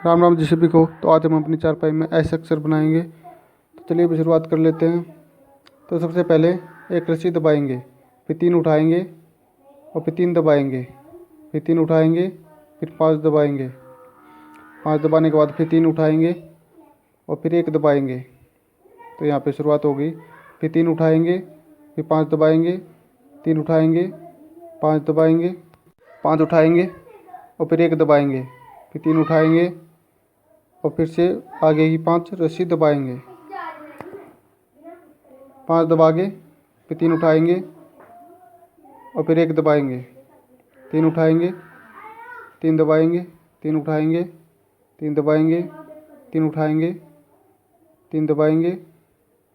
राम राम जी सभी को। तो आज हम अपनी चारपाई में ऐसे अक्षर बनाएंगे। तो चलिए भी शुरुआत कर लेते हैं। तो सबसे पहले एक रस्सी दबाएंगे, फिर 3 उठाएंगे और फिर 3 दबाएंगे, फिर 3 उठाएंगे, फिर 5 दबाएंगे, 5 दबाने के बाद फिर 3 उठाएंगे और फिर 1 दबाएंगे। तो यहाँ पे शुरुआत हो गई। फिर 3 उठाएंगे, फिर 5 दबाएंगे, 3 उठाएंगे, 5 दबाएंगे, 5 उठाएंगे और फिर 1 दबाएंगे, फिर 3 उठाएंगे और फिर से आगे की 5 रस्सी दबाएंगे, 5 दबा के फिर 3 उठाएंगे और फिर 1 दबाएंगे, 3 उठाएंगे, 3 दबाएंगे, 3 उठाएंगे, 3 दबाएंगे, 3 उठाएंगे, 3 दबाएंगे,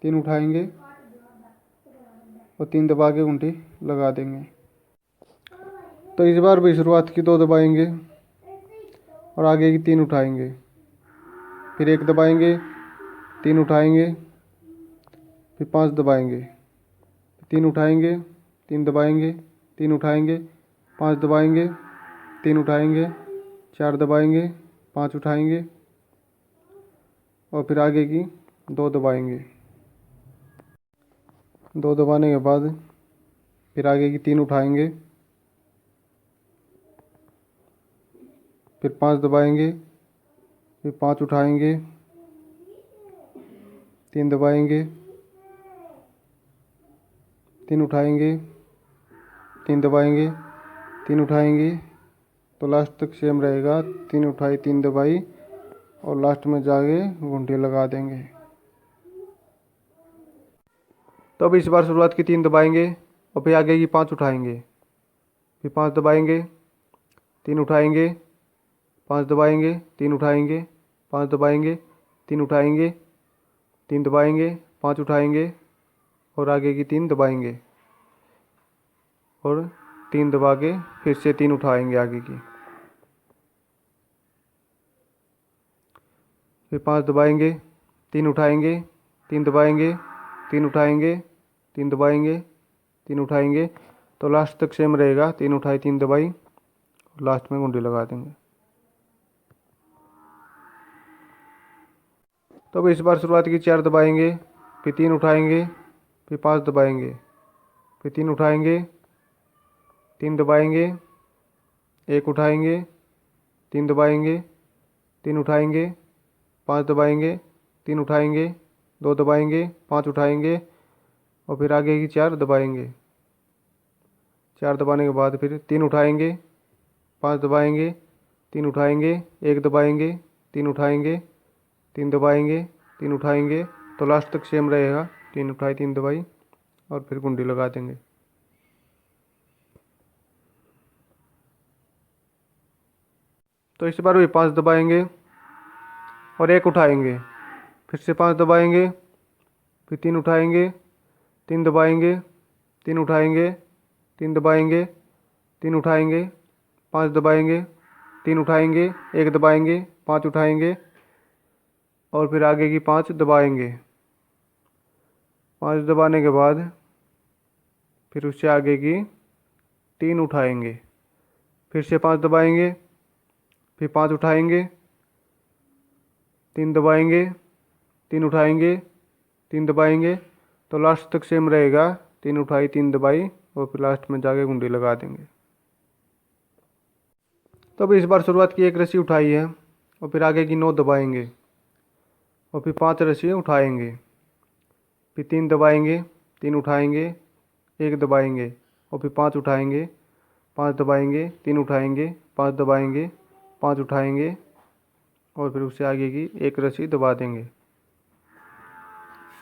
3 उठाएंगे और 3 दबा के घंटी लगा देंगे। तो इस बार भी शुरुआत की 2 दबाएंगे और आगे की 3 उठाएंगे, फिर 1 दबाएंगे, 3 उठाएंगे, फिर 5 दबाएंगे, 3 उठाएंगे, 3 दबाएंगे, 3 उठाएंगे, 5 दबाएंगे, 3 उठाएंगे, 4 दबाएंगे, 5 उठाएंगे और फिर आगे की 2 दबाएंगे। 2 दबाने के बाद फिर आगे की 3 उठाएंगे, फिर 5 दबाएंगे, फिर 5 उठाएंगे, 3 दबाएंगे, 3 उठाएंगे, 3 दबाएंगे, 3 उठाएंगे। तो लास्ट तक सेम रहेगा, 3 उठाई 3 दबाई और लास्ट में जाके घंटी लगा देंगे। तो अब इस बार शुरुआत की 3 दबाएंगे और फिर आगे की 5 उठाएंगे, फिर 5 दबाएंगे, 3 उठाएंगे, 5 दबाएंगे, 3 उठाएंगे, 5 दबाएंगे, 3 उठाएंगे, 3 दबाएंगे, 5 उठाएंगे और आगे की 3 दबाएंगे और 3 दबा के फिर से 3 उठाएंगे आगे की, फिर 5 दबाएंगे, 3 उठाएंगे, 3 दबाएंगे, 3 उठाएंगे, 3 दबाएंगे, 3 उठाएंगे। तो लास्ट तक सेम रहेगा, 3 उठाई 3 दबाई और लास्ट में घंटी लगा देंगे। तो अब इस बार शुरुआत की 4 दबाएंगे, फिर 3 उठाएंगे, फिर 5 दबाएंगे, फिर 3 उठाएंगे, 3 दबाएंगे, 1 उठाएंगे, 3 दबाएंगे, 3 उठाएंगे, 5 दबाएंगे, 3 उठाएंगे, 2 दबाएंगे, 5 उठाएंगे और फिर आगे की 4 दबाएंगे। 4 दबाने के बाद फिर 3 उठाएंगे, 5 दबाएंगे, 3 उठाएंगे, 1 दबाएंगे, 3 उठाएंगे, 3 दबाएंगे, 3 उठाएंगे। तो लास्ट तक सेम रहेगा, 3 उठाई 3 दबाई और फिर कुंडी लगा देंगे। तो इस बार भी 5 दबाएंगे और 1 उठाएंगे, फिर से 5 दबाएंगे, फिर 3 उठाएंगे, 3 दबाएंगे, 3 उठाएंगे, 3 दबाएंगे, 3 उठाएंगे, 5 दबाएंगे, 3 उठाएंगे, 1 दबाएंगे, 5 उठाएंगे और फिर आगे की 5 दबाएंगे। 5 दबाने के बाद फिर उससे आगे की 3 उठाएंगे, फिर से 5 दबाएंगे, फिर 5 उठाएंगे, 3 दबाएंगे, 3 उठाएंगे, 3 दबाएंगे। तो लास्ट तक सेम रहेगा, 3 उठाई 3 दबाई और फिर लास्ट में जाके घंटी लगा देंगे। तो अब इस बार शुरुआत की 1 रस्सी उठाई है और फिर आगे की 9 दबाएंगे और फिर 5 रस्सी उठाएंगे, फिर 3 दबाएंगे, 3 उठाएंगे, 1 दबाएंगे और फिर 5 उठाएंगे, 5 दबाएंगे, 3 उठाएंगे, 5 दबाएंगे, 5 उठाएंगे और फिर उससे आगे की 1 रस्सी दबा देंगे,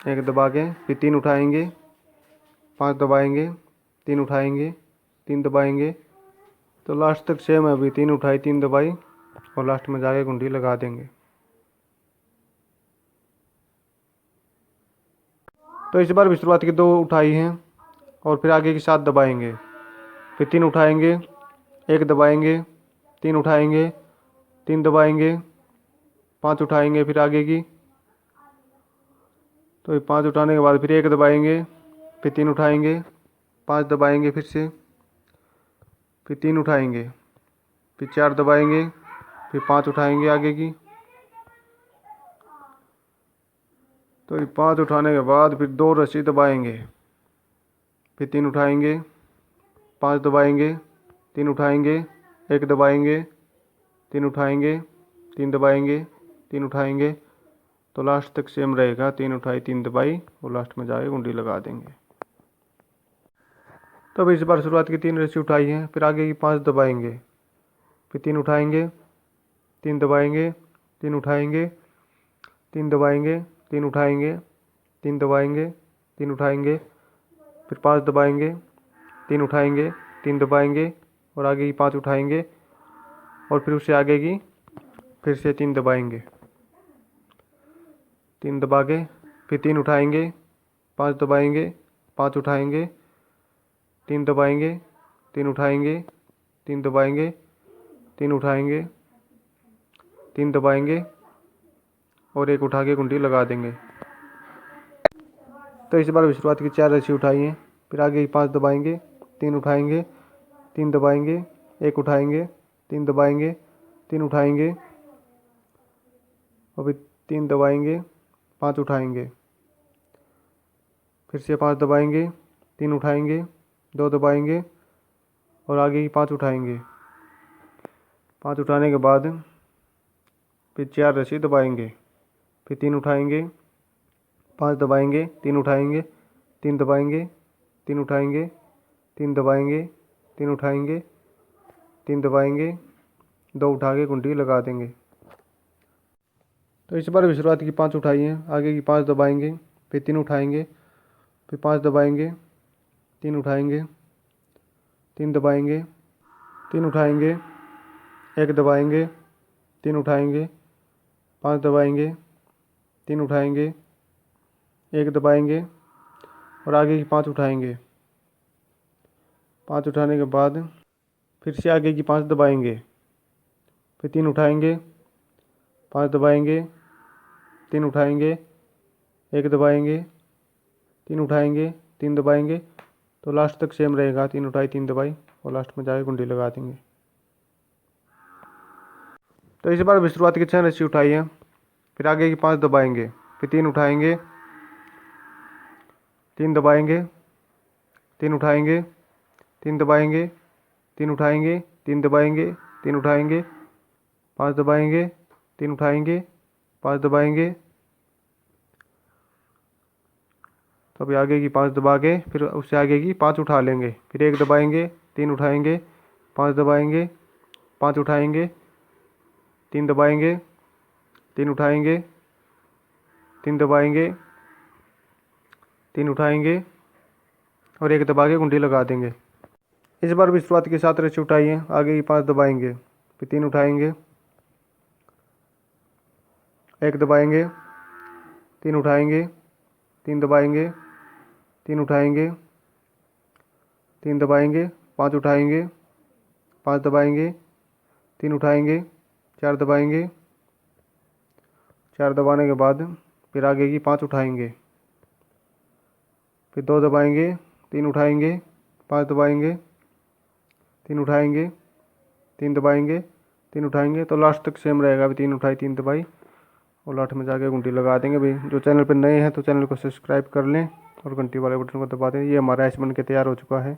1 दबा के फिर 3 उठाएंगे, 5 दबाएंगे, 3 उठाएंगे, 3 दबाएंगे। तो लास्ट तक सेम है, अभी 3 उठाई 3 दबाई और लास्ट में जाके घंटी लगा देंगे। तो इस बार भी शुरुआत की 2 उठाई हैं और फिर आगे की 7 दबाएंगे, फिर 3 उठाएंगे, 1 दबाएंगे, 3 उठाएंगे, 3 दबाएंगे, 5 उठाएंगे फिर आगे की। तो 5 उठाने के बाद फिर 1 दबाएंगे, फिर 3 उठाएंगे, 5 दबाएंगे फिर से, फिर 3 उठाएंगे, फिर 4 दबाएंगे, फिर 5 उठाएंगे आगे की तो ये 5 उठाने के बाद फिर 2 रस्सी दबाएंगे, फिर 3 उठाएंगे, 5 दबाएंगे, 3 उठाएंगे, 1 दबाएंगे, 3 उठाएंगे, 3 दबाएंगे, 3 उठाएंगे। तो लास्ट तक सेम रहेगा, 3 उठाई 3 दबाई और लास्ट में जाके कुंडी लगा देंगे। तो अब इस बार शुरुआत की 3 रस्सी उठाई है, फिर आगे की 5 दबाएंगे, फिर 3 उठाएंगे, 3 दबाएंगे, 3 उठाएंगे, 3 दबाएंगे, 3 उठाएंगे, 3 दबाएंगे, 3 उठाएंगे, फिर 5 दबाएंगे, 3 उठाएंगे, 3 दबाएंगे और आगे की 5 उठाएंगे और फिर उससे आगे की फिर से 3 दबाएंगे, 3 दबा के फिर 3 उठाएंगे, 5 दबाएंगे, 5 उठाएंगे, 3 दबाएंगे, 3 उठाएंगे, 3 दबाएंगे, 3 उठाएंगे, 3 दबाएंगे और 1 उठा के कुंडी लगा देंगे। तो इस बार शुरुआत की 4 रस्सी उठाई है, फिर आगे की 5 दबाएंगे, 3 उठाएंगे, 3 दबाएंगे, 1 उठाएंगे, 3 दबाएंगे, 3 उठाएंगे और फिर 3 दबाएंगे, 5 उठाएंगे, फिर से 5 दबाएंगे, 3 उठाएंगे, 2 दबाएंगे और आगे की 5 उठाएंगे। 5 उठाने के बाद फिर 4 रस्सी दबाएंगे, फिर 3 उठाएंगे, 5 दबाएंगे, 3 उठाएंगे, 3 दबाएंगे, 3 उठाएंगे, 3 दबाएंगे, 3 उठाएंगे, 3 दबाएंगे, 2 उठा के कुंडी लगा देंगे। तो इस बार भी शुरुआत की 5 उठाई है, आगे की 5 दबाएंगे, फिर 3 उठाएंगे, फिर 5 दबाएंगे, 3 उठाएंगे, 3 दबाएंगे, 3 उठाएंगे, 1 दबाएंगे, 3 उठाएंगे, 5 दबाएंगे, 3 उठाएंगे, 1 दबाएंगे और आगे की 5 उठाएंगे। 5 उठाने के बाद फिर से आगे की 5 दबाएंगे, फिर 3 उठाएंगे, 5 दबाएंगे, 3 उठाएंगे, 1 दबाएंगे, 3 उठाएंगे, 3 दबाएंगे। तो लास्ट तक सेम रहेगा, 3 उठाई 3 दबाई और लास्ट में जाके कुंडी लगा देंगे। तो इस बार भी शुरुआत की 6 रस्सी उठाई है, फिर आगे की 5 दबाएंगे, फिर 3 उठाएंगे, 3 दबाएंगे, 3 उठाएंगे, 3 दबाएंगे, 3 उठाएंगे, 3 दबाएंगे, 3 उठाएंगे, 5 दबाएंगे, 3 उठाएंगे, 5 दबाएंगे। तो अभी आगे की 5 दबा के फिर उससे आगे की 5 उठा लेंगे, फिर 1 दबाएंगे, 3 उठाएंगे, 5 दबाएंगे, 5 उठाएंगे, 3 दबाएंगे, 3 उठाएंगे, 3 दबाएंगे, 3 उठाएंगे और 1 दबा के कुंडी लगा देंगे। इस बार भी शुरुआत की 7 रस्सी उठाई है, आगे की 5 दबाएंगे, फिर 3 उठाएंगे, 1 दबाएंगे, 3 उठाएंगे, 3 दबाएंगे, 3 उठाएंगे, 3 दबाएंगे, 5 उठाएंगे, 5 दबाएंगे, 3 उठाएंगे, 4 दबाएंगे, 4 दबाने के बाद फिर आगे की 5 उठाएंगे, फिर 2 दबाएंगे, 3 उठाएंगे, 5 दबाएंगे, 3 उठाएंगे, 3 दबाएंगे, 3 उठाएंगे। तो लास्ट तक सेम रहेगा, अभी 3 उठाई 3 दबाई और लास्ट में जाके घंटी लगा देंगे। भाई जो चैनल पर नए हैं तो चैनल को सब्सक्राइब कर लें और घंटी वाले बटन को दबा दें। ये हमारा ऐसे बन के तैयार हो चुका है।